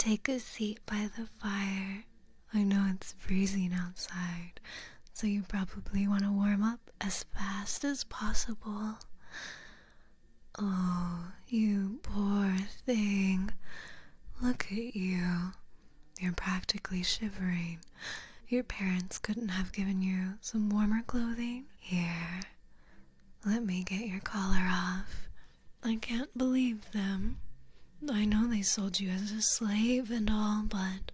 take a seat by the fire. I know it's freezing outside, so you probably want to warm up as fast as possible. Oh, you poor thing. Look at you. You're practically shivering. Your parents couldn't have given you some warmer clothing? Here, let me get your collar off. I can't believe them. I know they sold you as a slave and all, but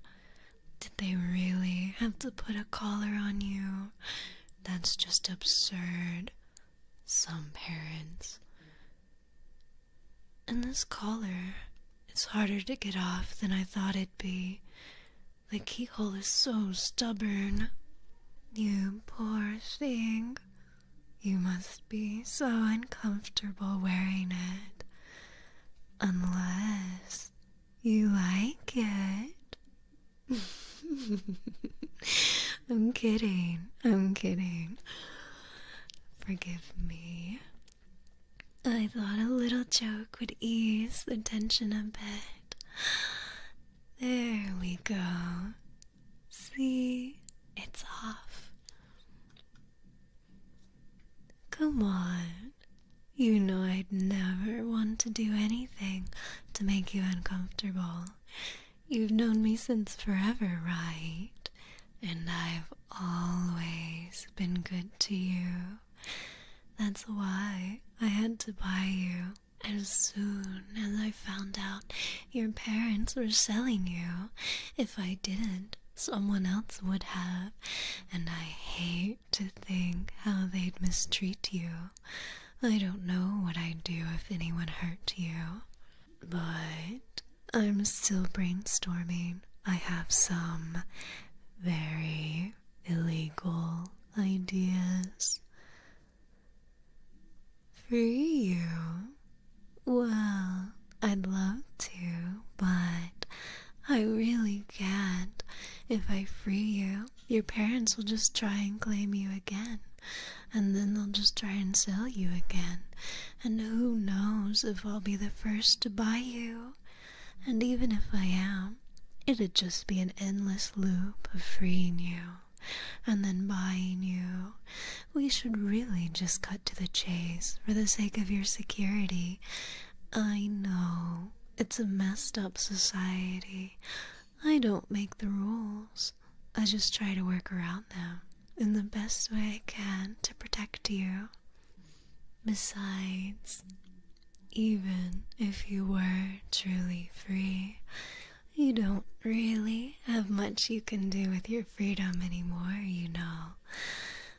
did they really have to put a collar on you? That's just absurd. Some parents. And this collar, it's harder to get off than I thought it'd be. The keyhole is so stubborn. You poor thing. You must be so uncomfortable wearing it. Unless you like it. I'm kidding. Forgive me. I thought a little joke would ease the tension a bit. There we go. See? It's off. Come on. You know I'd never want to do anything to make you uncomfortable. You've known me since forever, right? And I've always been good to you. That's why I had to buy you as soon as I found out your parents were selling you. If I didn't, someone else would have, and I hate to think how they'd mistreat you. I don't know what I'd do if anyone hurt you, but I'm still brainstorming. I have some very illegal ideas. Free you? Well, I'd love to, but I really can't. If I free you, your parents will just try and claim you again, and then they'll just try and sell you again, and who knows if I'll be the first to buy you. And even if I am, it'd just be an endless loop of freeing you and then buying you. We should really just cut to the chase for the sake of your security. I know it's a messed up society. I don't make the rules. I just try to work around them in the best way I can to protect you. Besides, even if you were truly free, you don't really have much you can do with your freedom anymore, you know,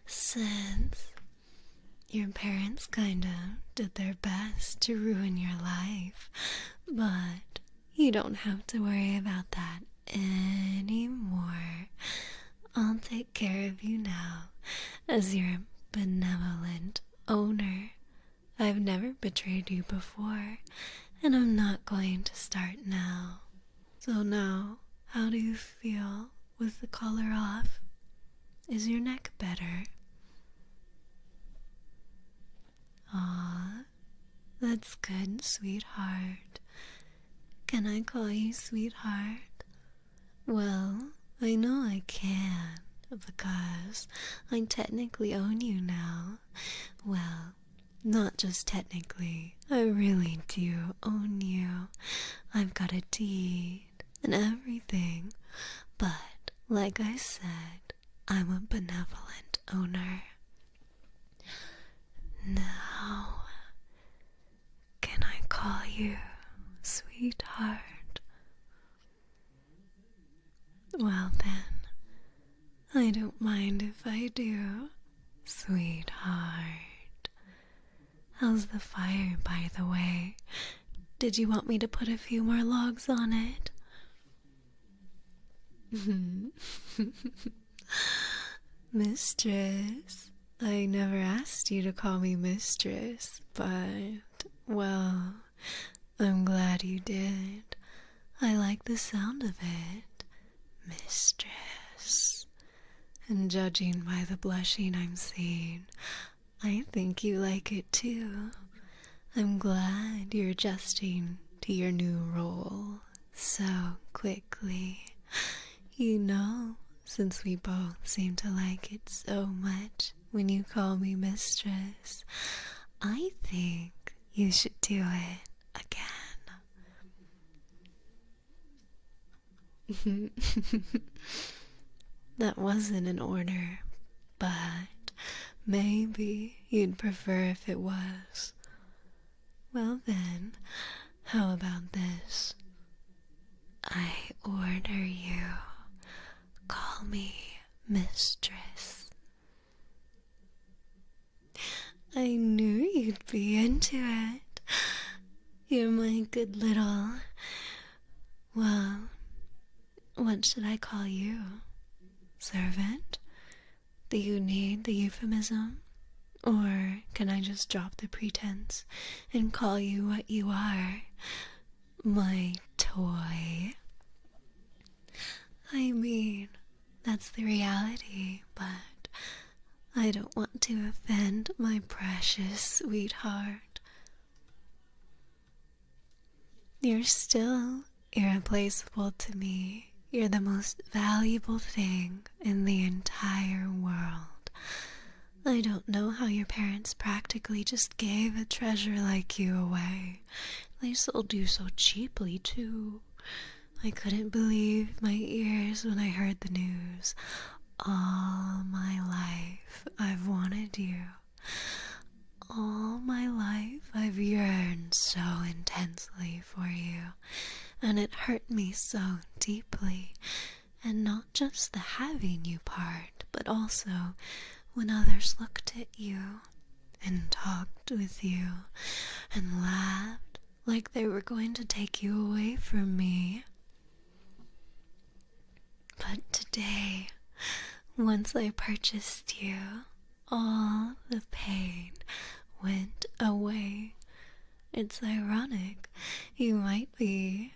since your parents kinda did their best to ruin your life, but you don't have to worry about that anymore. I'll take care of you now as your benevolent owner. I've never betrayed you before, and I'm not going to start now. So now, how do you feel with the collar off? Is your neck better? Aw, that's good, sweetheart. Can I call you sweetheart? Well, I know I can, because I technically own you now. Well, not just technically, I really do own you. I've got a deed and everything, but like I said, I'm a benevolent owner. Now, can I call you sweetheart? Well then, I don't mind if I do, sweetheart. How's the fire, by the way? Did you want me to put a few more logs on it? Mistress, I never asked you to call me mistress, but, well, I'm glad you did. I like the sound of it, mistress. And judging by the blushing I'm seeing, I think you like it too. I'm glad you're adjusting to your new role, so quickly. Since we both seem to like it so much when you call me mistress, I think you should do it again. That wasn't an order, but maybe you'd prefer if it was. Well then, how about this? I order you. Call me mistress. I knew you'd be into it. You're my good little... Well, what should I call you? Servant? Do you need the euphemism? Or can I just drop the pretense and call you what you are? My toy. I mean, that's the reality, but I don't want to offend my precious sweetheart. You're still irreplaceable to me. You're the most valuable thing in the entire world. I don't know how your parents practically just gave a treasure like you away. They sold you so cheaply, too. I couldn't believe my ears when I heard the news. All my life I've wanted you. All my life I've yearned so intensely for you, and it hurt me so deeply. And not just the having you part, but also when others looked at you and talked with you and laughed like they were going to take you away from me. But today, once I purchased you, all the pain went away. It's ironic. You might be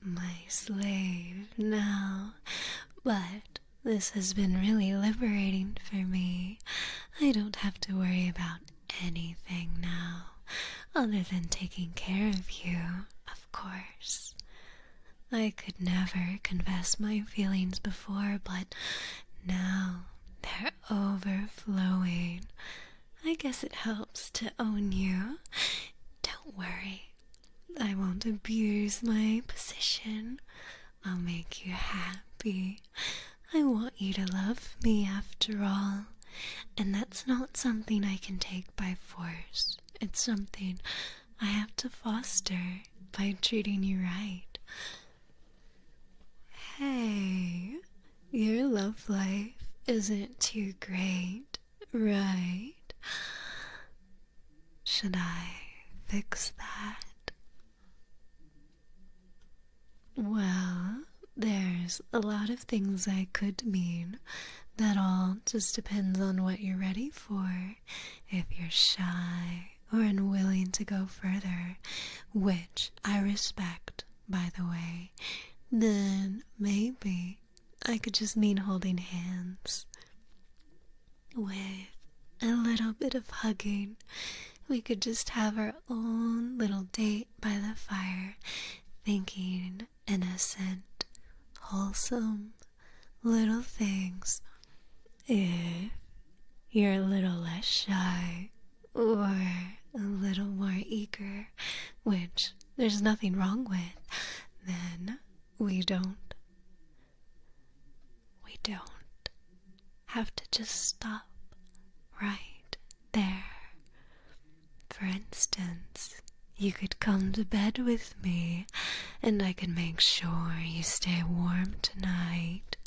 my slave now, but this has been really liberating for me. I don't have to worry about anything now, other than taking care of you, of course. I could never confess my feelings before, but now they're overflowing. I guess it helps to own you. Don't worry, I won't abuse my position. I'll make you happy. I want you to love me after all. And that's not something I can take by force. It's something I have to foster by treating you right. Hey, your love life isn't too great, right? Should I fix that? Well, there's a lot of things I could mean. That all just depends on what you're ready for. If you're shy or unwilling to go further, which I respect, by the way, then maybe I could just mean holding hands. With a little bit of hugging, we could just have our own little date by the fire, thinking innocent, wholesome little things. If you're a little less shy or a little more eager, which there's nothing wrong with, then we don't have to just stop right there. For instance, you could come to bed with me and I could make sure you stay warm tonight.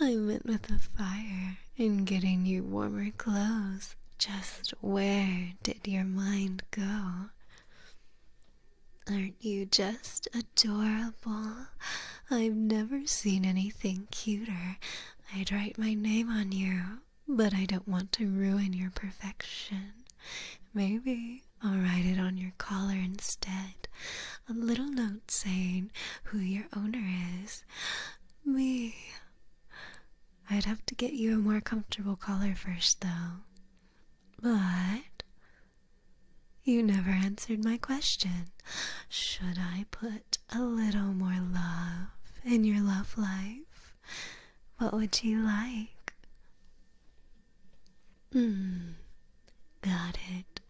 I meant with the fire and getting you warmer clothes. Just where did your mind go? Aren't you just adorable? I've never seen anything cuter. I'd write my name on you, but I don't want to ruin your perfection. Maybe I'll write it on your collar instead. A little note saying who your owner is. Me. I'd have to get you a more comfortable collar first, though. But You never answered my question. Should I put a little more love in your love life? What would you like? Got it.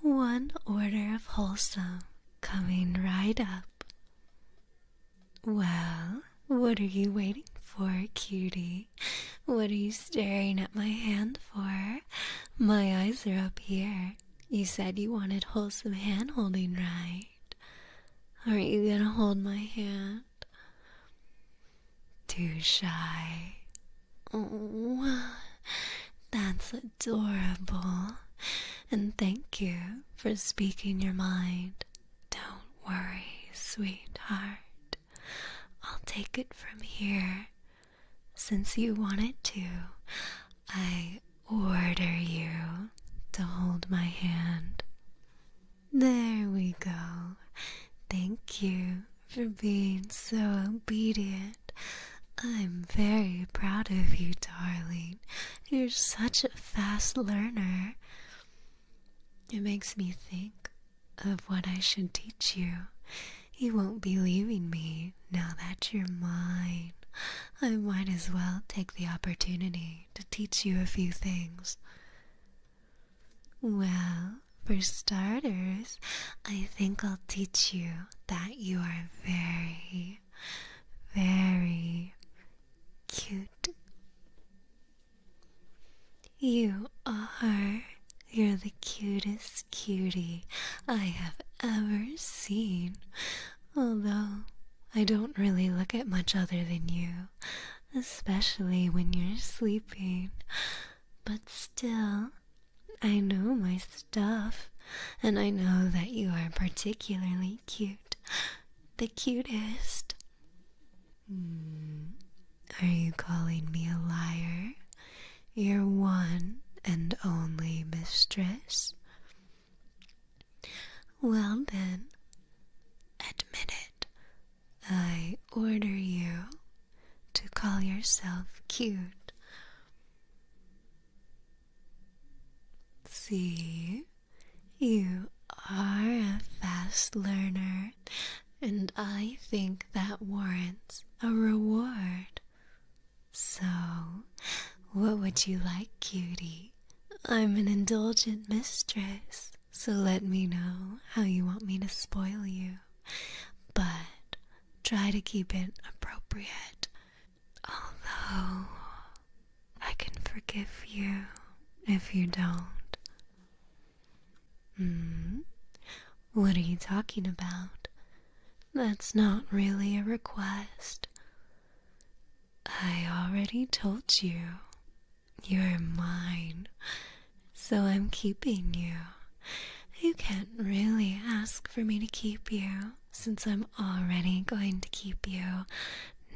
One order of wholesome coming right up. Well, what are you waiting for, cutie? What are you staring at my hand for? My eyes are up here. You said you wanted wholesome hand holding, right? Aren't you gonna hold my hand? Too shy. Oh, that's adorable. And thank you for speaking your mind. Don't worry, sweetheart. I'll take it from here. Since you wanted to, I order you to hold my hand. There we go. Thank you for being so obedient. I'm very proud of you, darling. You're such a fast learner. It makes me think of what I should teach you. You won't be leaving me now that you're mine. I might as well take the opportunity to teach you a few things. Well, for starters, I think I'll teach you that you are very, very cute. You are. You're the cutest cutie I have ever seen. Although I don't really look at much other than you, especially when you're sleeping. But still, I know my stuff, and I know that you are particularly cute. The cutest. Are you calling me a liar? Your one and only mistress? Well then, admit it. I order you to call yourself cute. See, you are a fast learner, and I think that warrants a reward. So, what would you like, cutie? I'm an indulgent mistress, so let me know how you want me to spoil you. But try to keep it appropriate. Although, I can forgive you if you don't. What are you talking about? That's not really a request. I already told you. You're mine, so I'm keeping you. You can't really ask for me to keep you, since I'm already going to keep you,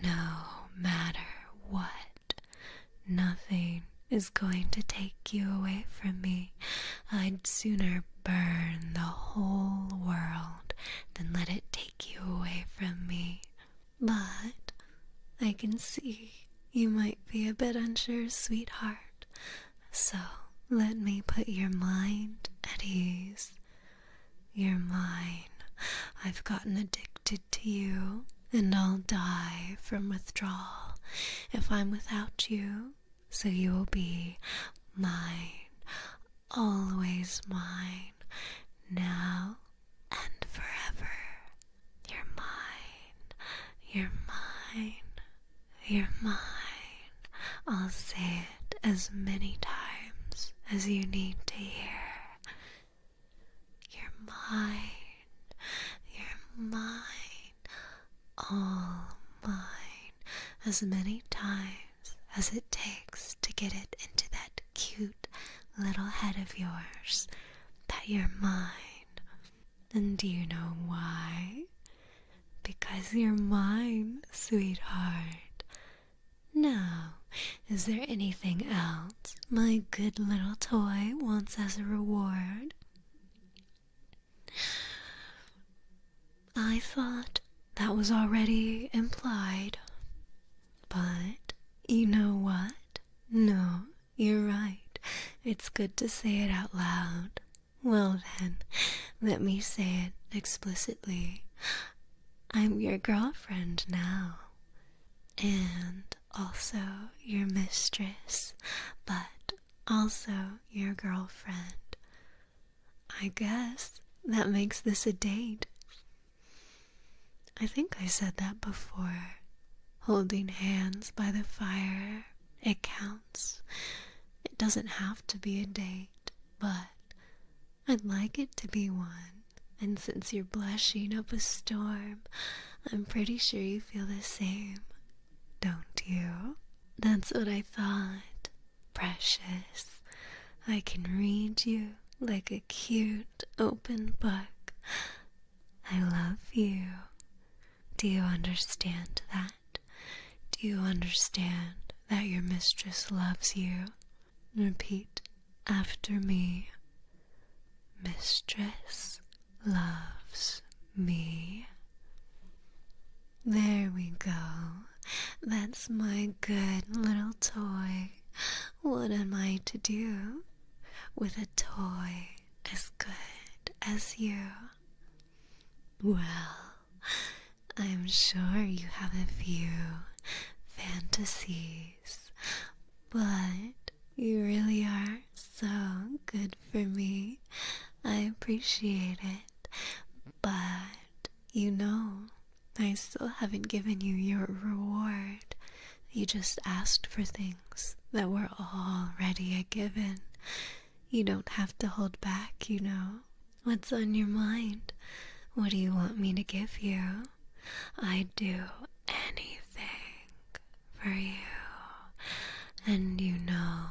no matter what. Nothing is going to take you away from me. I'd sooner burn the whole world than let it take you away from me. But I can see you might be a bit unsure, sweetheart. So let me put your mind at ease. You're mine. I've gotten addicted to you, and I'll die from withdrawal if I'm without you. So you will be mine, always mine, now and forever. You're mine. You're mine. You're mine. I'll say it as many times as you need to hear. You're mine. You're mine. All mine. As many times as it takes to get it into that cute little head of yours that you're mine. And do you know why? Because you're mine, sweetheart. Now, is there anything else my good little toy wants as a reward? I thought that was already implied. But you know what? No, you're right. It's good to say it out loud. Well then, let me say it explicitly. I'm your girlfriend now. And also your mistress, but also your girlfriend. I guess that makes this a date. I think I said that before. Holding hands by the fire, it counts. It doesn't have to be a date, but I'd like it to be one. And since you're blushing up a storm, I'm pretty sure you feel the same, don't you? That's what I thought, precious. I can read you like a cute open book. I love you. Do you understand that? Do you understand that your mistress loves you? Repeat after me. Mistress loves me. There we go. That's my good little toy. What am I to do with a toy as good as you? Well, I'm sure you have a few fantasies, but you really are so good for me. I appreciate it, but you know, I still haven't given you your reward. You just asked for things that were already a given. You don't have to hold back, you know. What's on your mind? What do you want me to give you? I'd do anything for you. And you know,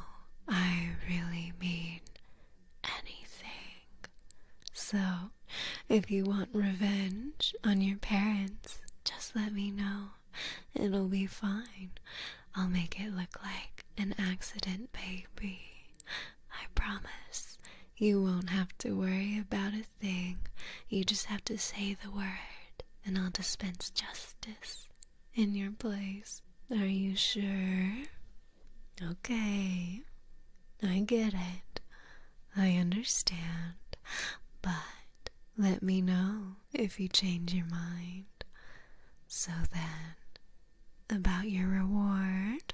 I really mean anything. So, if you want revenge on your parents, just let me know. It'll be fine. I'll make it look like an accident, baby. I promise. You won't have to worry about a thing. You just have to say the word, and I'll dispense justice in your place. Are you sure? Okay. I get it. I understand. But let me know if you change your mind. So then, about your reward?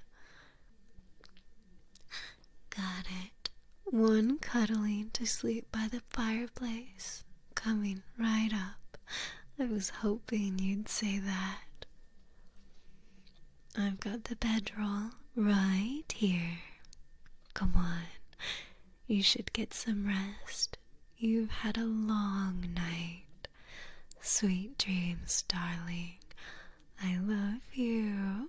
Got it. One cuddling to sleep by the fireplace. Coming right up. I was hoping you'd say that. I've got the bedroll right here. Come on. You should get some rest. You've had a long night. Sweet dreams, darling. I love you.